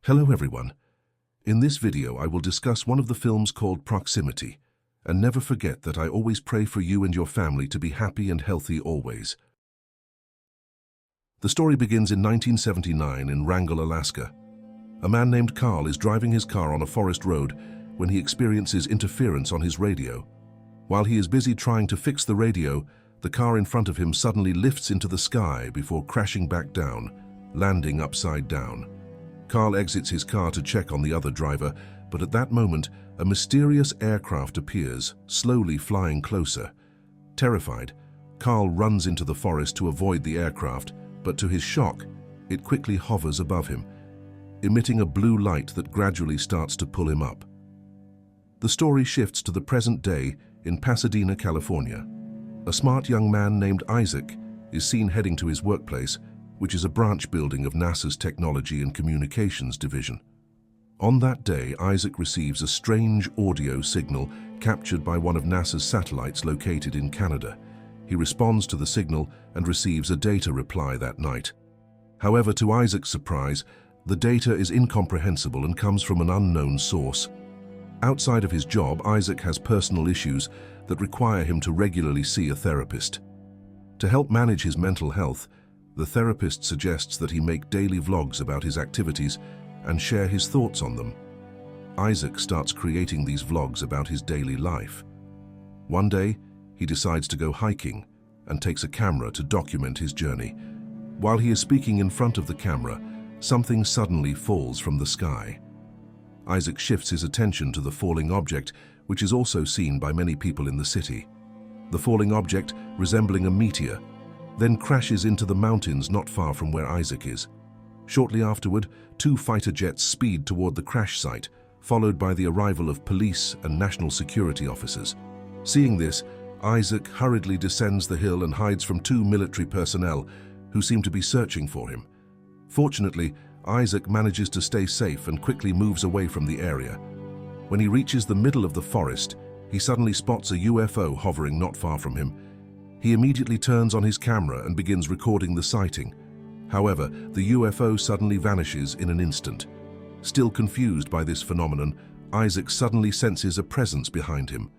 Hello everyone. In this video I will discuss one of the films called Proximity, and never forget that I always pray for you and your family to be happy and healthy always. The story begins in 1979 in Wrangell, Alaska. A man named Carl is driving his car on a forest road when he experiences interference on his radio. While he is busy trying to fix the radio, the car in front of him suddenly lifts into the sky before crashing back down, landing upside down. Carl exits his car to check on the other driver, but at that moment, a mysterious aircraft appears, slowly flying closer. Terrified, Carl runs into the forest to avoid the aircraft, but to his shock, it quickly hovers above him, emitting a blue light that gradually starts to pull him up. The story shifts to the present day in Pasadena, California. A smart young man named Isaac is seen heading to his workplace, which is a branch building of NASA's Technology and Communications Division. On that day, Isaac receives a strange audio signal captured by one of NASA's satellites located in Canada. He responds to the signal and receives a data reply that night. However, to Isaac's surprise, the data is incomprehensible and comes from an unknown source. Outside of his job, Isaac has personal issues that require him to regularly see a therapist. To help manage his mental health, the therapist suggests that he make daily vlogs about his activities and share his thoughts on them. Isaac starts creating these vlogs about his daily life. One day, he decides to go hiking and takes a camera to document his journey. While he is speaking in front of the camera, something suddenly falls from the sky. Isaac shifts his attention to the falling object, which is also seen by many people in the city. The falling object, resembling a meteor, then crashes into the mountains not far from where Isaac is. Shortly afterward, 2 fighter jets speed toward the crash site, followed by the arrival of police and national security officers. Seeing this, Isaac hurriedly descends the hill and hides from 2 military personnel who seem to be searching for him. Fortunately, Isaac manages to stay safe and quickly moves away from the area. When he reaches the middle of the forest, he suddenly spots a UFO hovering not far from him. He immediately turns on his camera and begins recording the sighting. However, the UFO suddenly vanishes in an instant. Still confused by this phenomenon, Isaac suddenly senses a presence behind him.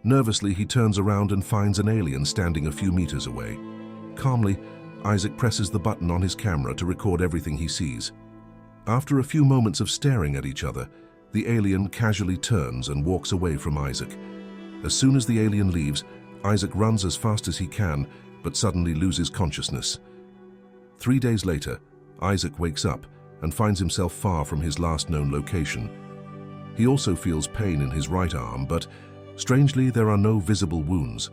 Nervously, he turns around and finds an alien standing a few meters away. Calmly, Isaac presses the button on his camera to record everything he sees. After a few moments of staring at each other, the alien casually turns and walks away from Isaac. As soon as the alien leaves, Isaac runs as fast as he can, but suddenly loses consciousness. 3 days later, Isaac wakes up and finds himself far from his last known location. He also feels pain in his right arm, but strangely, there are no visible wounds.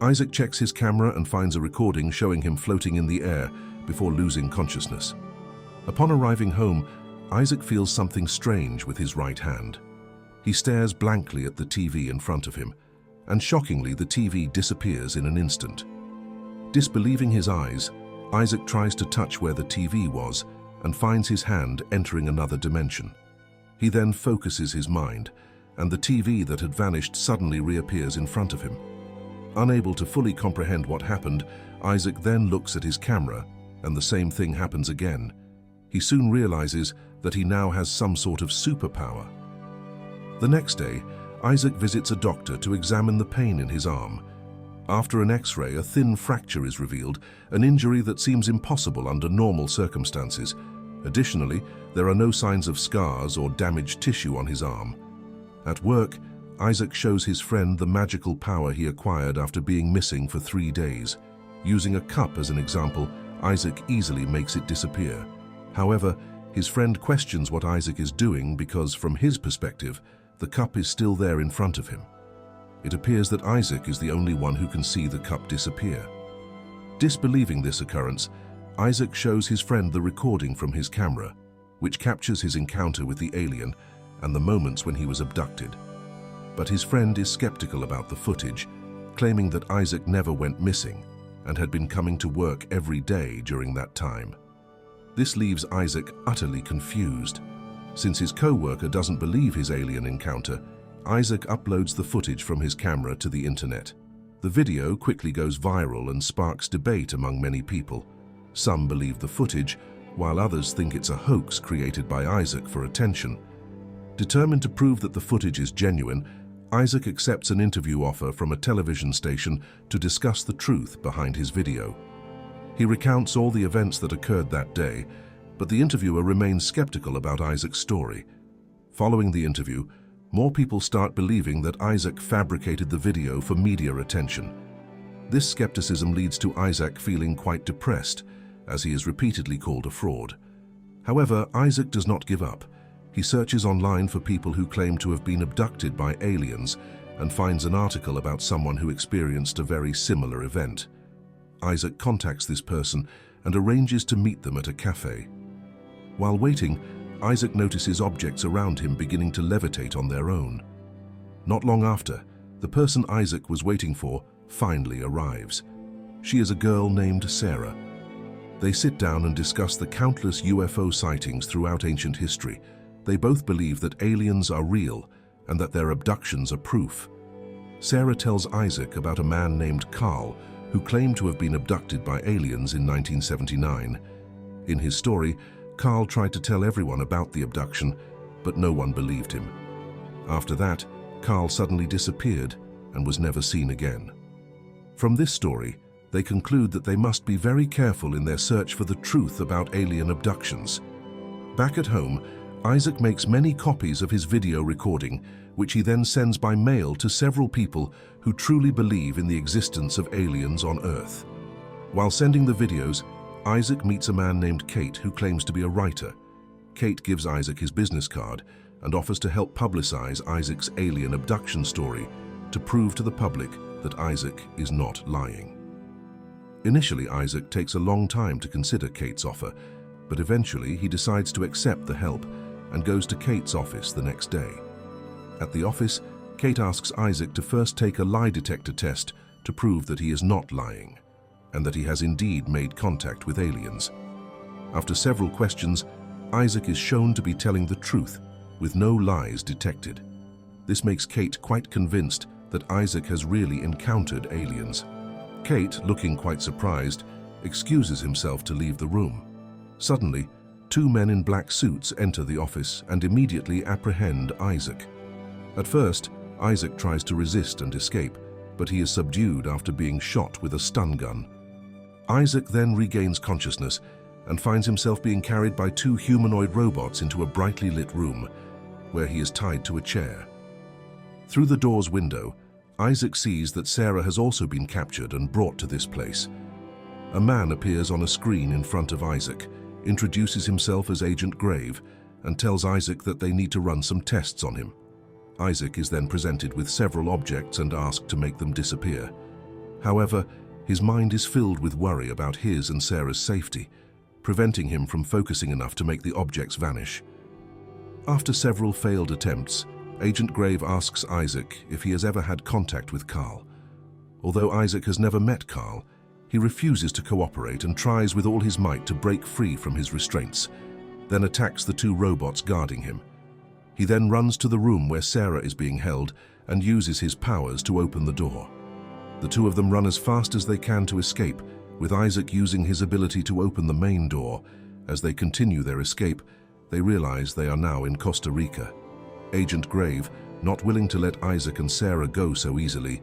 Isaac checks his camera and finds a recording showing him floating in the air before losing consciousness. Upon arriving home, Isaac feels something strange with his right hand. He stares blankly at the TV in front of him, and shockingly, the TV disappears in an instant. Disbelieving his eyes, Isaac tries to touch where the TV was and finds his hand entering another dimension. He then focuses his mind, and the TV that had vanished suddenly reappears in front of him. Unable to fully comprehend what happened, Isaac then looks at his camera, and the same thing happens again. He soon realizes that he now has some sort of superpower. The next day, Isaac visits a doctor to examine the pain in his arm. After an X-ray, a thin fracture is revealed, an injury that seems impossible under normal circumstances. Additionally, there are no signs of scars or damaged tissue on his arm. At work, Isaac shows his friend the magical power he acquired after being missing for 3 days. Using a cup as an example, Isaac easily makes it disappear. However, his friend questions what Isaac is doing because, from his perspective, the cup is still there in front of him. It appears that Isaac is the only one who can see the cup disappear. Disbelieving this occurrence, Isaac shows his friend the recording from his camera, which captures his encounter with the alien and the moments when he was abducted. But his friend is skeptical about the footage, claiming that Isaac never went missing and had been coming to work every day during that time. This leaves Isaac utterly confused. Since his co-worker doesn't believe his alien encounter, Isaac uploads the footage from his camera to the internet. The video quickly goes viral and sparks debate among many people. Some believe the footage, while others think it's a hoax created by Isaac for attention. Determined to prove that the footage is genuine, Isaac accepts an interview offer from a television station to discuss the truth behind his video. He recounts all the events that occurred that day, but the interviewer remains skeptical about Isaac's story. Following the interview, more people start believing that Isaac fabricated the video for media attention. This skepticism leads to Isaac feeling quite depressed, as he is repeatedly called a fraud. However, Isaac does not give up. He searches online for people who claim to have been abducted by aliens and finds an article about someone who experienced a very similar event. Isaac contacts this person and arranges to meet them at a cafe. While waiting, Isaac notices objects around him beginning to levitate on their own. Not long after, the person Isaac was waiting for finally arrives. She is a girl named Sarah. They sit down and discuss the countless UFO sightings throughout ancient history. They both believe that aliens are real and that their abductions are proof. Sarah tells Isaac about a man named Carl who claimed to have been abducted by aliens in 1979. In his story, Carl tried to tell everyone about the abduction, but no one believed him. After that, Carl suddenly disappeared and was never seen again. From this story, they conclude that they must be very careful in their search for the truth about alien abductions. Back at home, Isaac makes many copies of his video recording, which he then sends by mail to several people who truly believe in the existence of aliens on Earth. While sending the videos, Isaac meets a man named Kate who claims to be a writer. Kate gives Isaac his business card and offers to help publicize Isaac's alien abduction story to prove to the public that Isaac is not lying. Initially, Isaac takes a long time to consider Kate's offer, but eventually he decides to accept the help and goes to Kate's office the next day. At the office, Kate asks Isaac to first take a lie detector test to prove that he is not lying, and that he has indeed made contact with aliens. After several questions, Isaac is shown to be telling the truth, with no lies detected. This makes Kate quite convinced that Isaac has really encountered aliens. Kate, looking quite surprised, excuses himself to leave the room. Suddenly, two men in black suits enter the office and immediately apprehend Isaac. At first, Isaac tries to resist and escape, but he is subdued after being shot with a stun gun. Isaac then regains consciousness and finds himself being carried by two humanoid robots into a brightly lit room, where he is tied to a chair. Through the door's window, Isaac sees that Sarah has also been captured and brought to this place. A man appears on a screen in front of Isaac, introduces himself as Agent Grave, and tells Isaac that they need to run some tests on him. Isaac is then presented with several objects and asked to make them disappear. However, his mind is filled with worry about his and Sarah's safety, preventing him from focusing enough to make the objects vanish. After several failed attempts, Agent Grave asks Isaac if he has ever had contact with Carl. Although Isaac has never met Carl, he refuses to cooperate and tries with all his might to break free from his restraints, then attacks the two robots guarding him. He then runs to the room where Sarah is being held and uses his powers to open the door. The two of them run as fast as they can to escape, with Isaac using his ability to open the main door. As they continue their escape, they realize they are now in Costa Rica. Agent Grave, not willing to let Isaac and Sarah go so easily,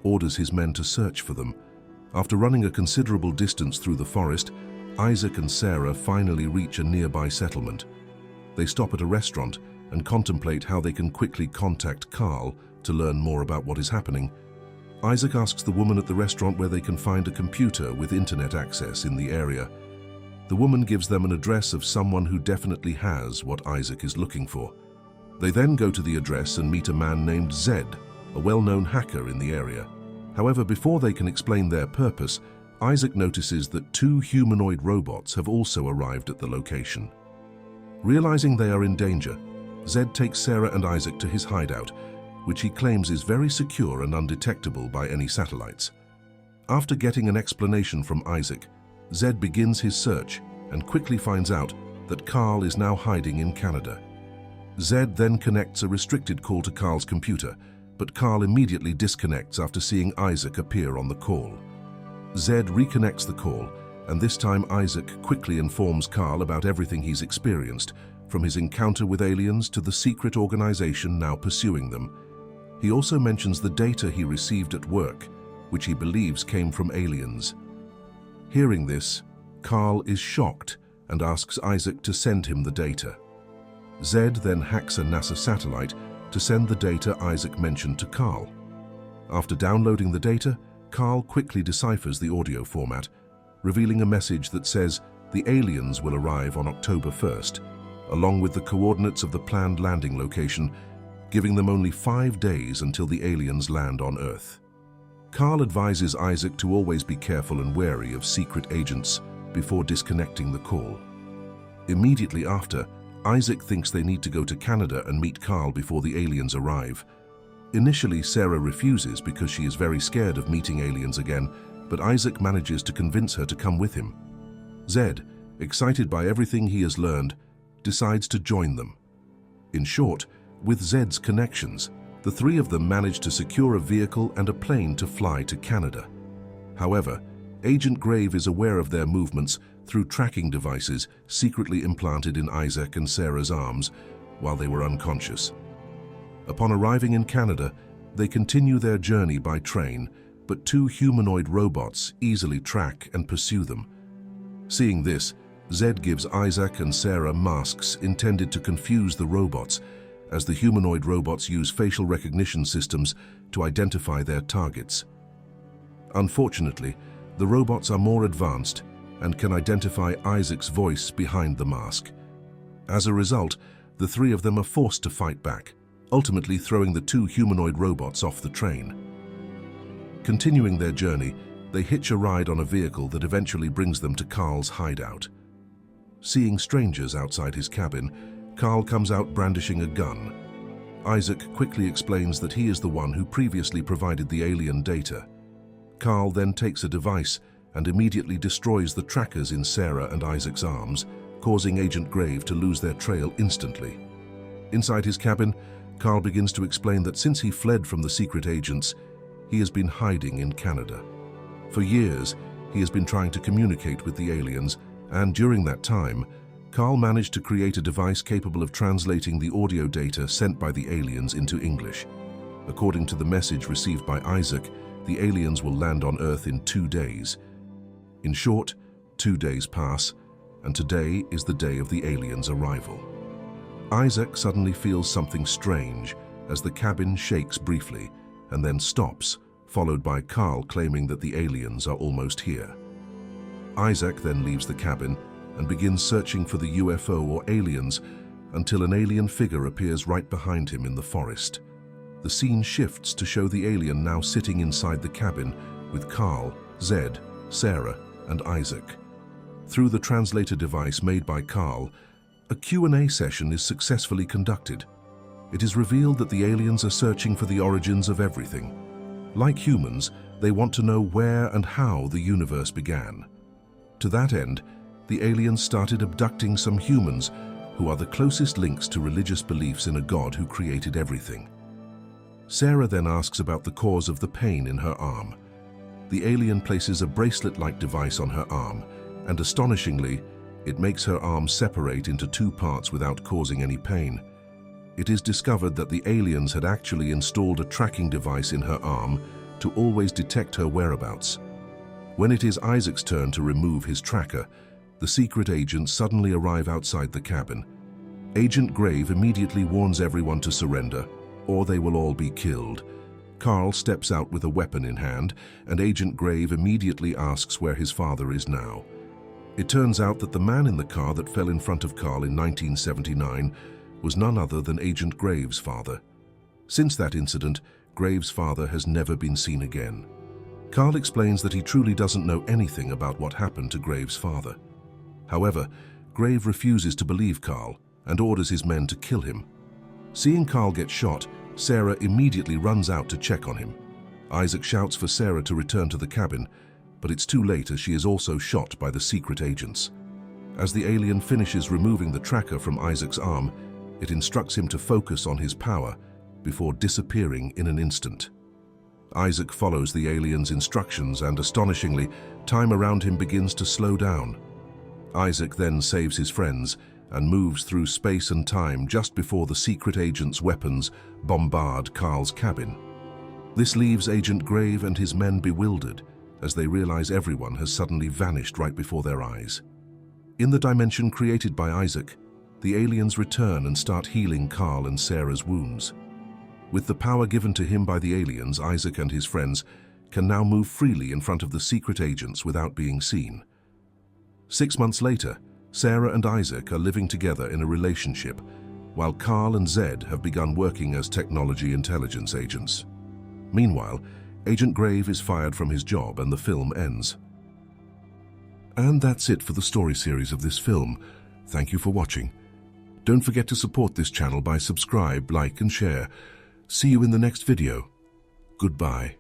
orders his men to search for them. After running a considerable distance through the forest, Isaac and Sarah finally reach a nearby settlement. They stop at a restaurant and contemplate how they can quickly contact Carl to learn more about what is happening. Isaac asks the woman at the restaurant where they can find a computer with internet access in the area. The woman gives them an address of someone who definitely has what Isaac is looking for. They then go to the address and meet a man named Zed, a well-known hacker in the area. However, before they can explain their purpose, Isaac notices that two humanoid robots have also arrived at the location. Realizing they are in danger, Zed takes Sarah and Isaac to his hideout, which he claims is very secure and undetectable by any satellites. After getting an explanation from Isaac, Zed begins his search and quickly finds out that Carl is now hiding in Canada. Zed then connects a restricted call to Carl's computer, but Carl immediately disconnects after seeing Isaac appear on the call. Zed reconnects the call and this time Isaac quickly informs Carl about everything he's experienced, from his encounter with aliens to the secret organization now pursuing them. He also mentions the data he received at work, which he believes came from aliens. Hearing this, Carl is shocked and asks Isaac to send him the data. Zed then hacks a NASA satellite to send the data Isaac mentioned to Carl. After downloading the data, Carl quickly deciphers the audio format, revealing a message that says the aliens will arrive on October 1st, along with the coordinates of the planned landing location, giving them only 5 days until the aliens land on Earth. Carl advises Isaac to always be careful and wary of secret agents before disconnecting the call. Immediately after, Isaac thinks they need to go to Canada and meet Carl before the aliens arrive. Initially, Sarah refuses because she is very scared of meeting aliens again, but Isaac manages to convince her to come with him. Zed, excited by everything he has learned, decides to join them. In short, with Zed's connections, the three of them manage to secure a vehicle and a plane to fly to Canada. However, Agent Grave is aware of their movements through tracking devices secretly implanted in Isaac and Sarah's arms while they were unconscious. Upon arriving in Canada, they continue their journey by train, but 2 humanoid robots easily track and pursue them. Seeing this, Zed gives Isaac and Sarah masks intended to confuse the robots, as the humanoid robots use facial recognition systems to identify their targets. Unfortunately, the robots are more advanced and can identify Isaac's voice behind the mask. As a result, the 3 of them are forced to fight back, ultimately throwing the 2 humanoid robots off the train. Continuing their journey, they hitch a ride on a vehicle that eventually brings them to Carl's hideout. Seeing strangers outside his cabin, Carl comes out brandishing a gun. Isaac quickly explains that he is the one who previously provided the alien data. Carl then takes a device and immediately destroys the trackers in Sarah and Isaac's arms, causing Agent Grave to lose their trail instantly. Inside his cabin, Carl begins to explain that since he fled from the secret agents, he has been hiding in Canada. For years, he has been trying to communicate with the aliens, and during that time, Carl managed to create a device capable of translating the audio data sent by the aliens into English. According to the message received by Isaac, the aliens will land on Earth in 2 days. In short, 2 days pass, and today is the day of the aliens' arrival. Isaac suddenly feels something strange as the cabin shakes briefly and then stops, followed by Carl claiming that the aliens are almost here. Isaac then leaves the cabin and begins searching for the UFO or aliens until an alien figure appears right behind him in the forest. The scene shifts to show the alien now sitting inside the cabin with Carl, Zed, Sarah, and Isaac. Through the translator device made by Carl, a Q&A session is successfully conducted. It is revealed that the aliens are searching for the origins of everything. Like humans, they want to know where and how the universe began. To that end, the aliens started abducting some humans who are the closest links to religious beliefs in a God who created everything. Sarah then asks about the cause of the pain in her arm. The alien places a bracelet-like device on her arm, and astonishingly, it makes her arm separate into 2 parts without causing any pain. It is discovered that the aliens had actually installed a tracking device in her arm to always detect her whereabouts. When it is Isaac's turn to remove his tracker, the secret agents suddenly arrive outside the cabin. Agent Grave immediately warns everyone to surrender, or they will all be killed. Carl steps out with a weapon in hand, and Agent Grave immediately asks where his father is now. It turns out that the man in the car that fell in front of Carl in 1979 was none other than Agent Grave's father. Since that incident, Grave's father has never been seen again. Carl explains that he truly doesn't know anything about what happened to Grave's father. However, Grave refuses to believe Carl and orders his men to kill him. Seeing Carl get shot, Sarah immediately runs out to check on him. Isaac shouts for Sarah to return to the cabin, but it's too late as she is also shot by the secret agents. As the alien finishes removing the tracker from Isaac's arm, it instructs him to focus on his power before disappearing in an instant. Isaac follows the alien's instructions and, astonishingly, time around him begins to slow down. Isaac then saves his friends and moves through space and time just before the secret agent's weapons bombard Carl's cabin. This leaves Agent Grave and his men bewildered as they realize everyone has suddenly vanished right before their eyes. In the dimension created by Isaac, the aliens return and start healing Carl and Sarah's wounds. With the power given to him by the aliens, Isaac and his friends can now move freely in front of the secret agents without being seen. 6 months later, Sarah and Isaac are living together in a relationship, while Carl and Zed have begun working as technology intelligence agents. Meanwhile, Agent Grave is fired from his job and the film ends. And that's it for the story series of this film. Thank you for watching. Don't forget to support this channel by subscribe, like and share. See you in the next video. Goodbye.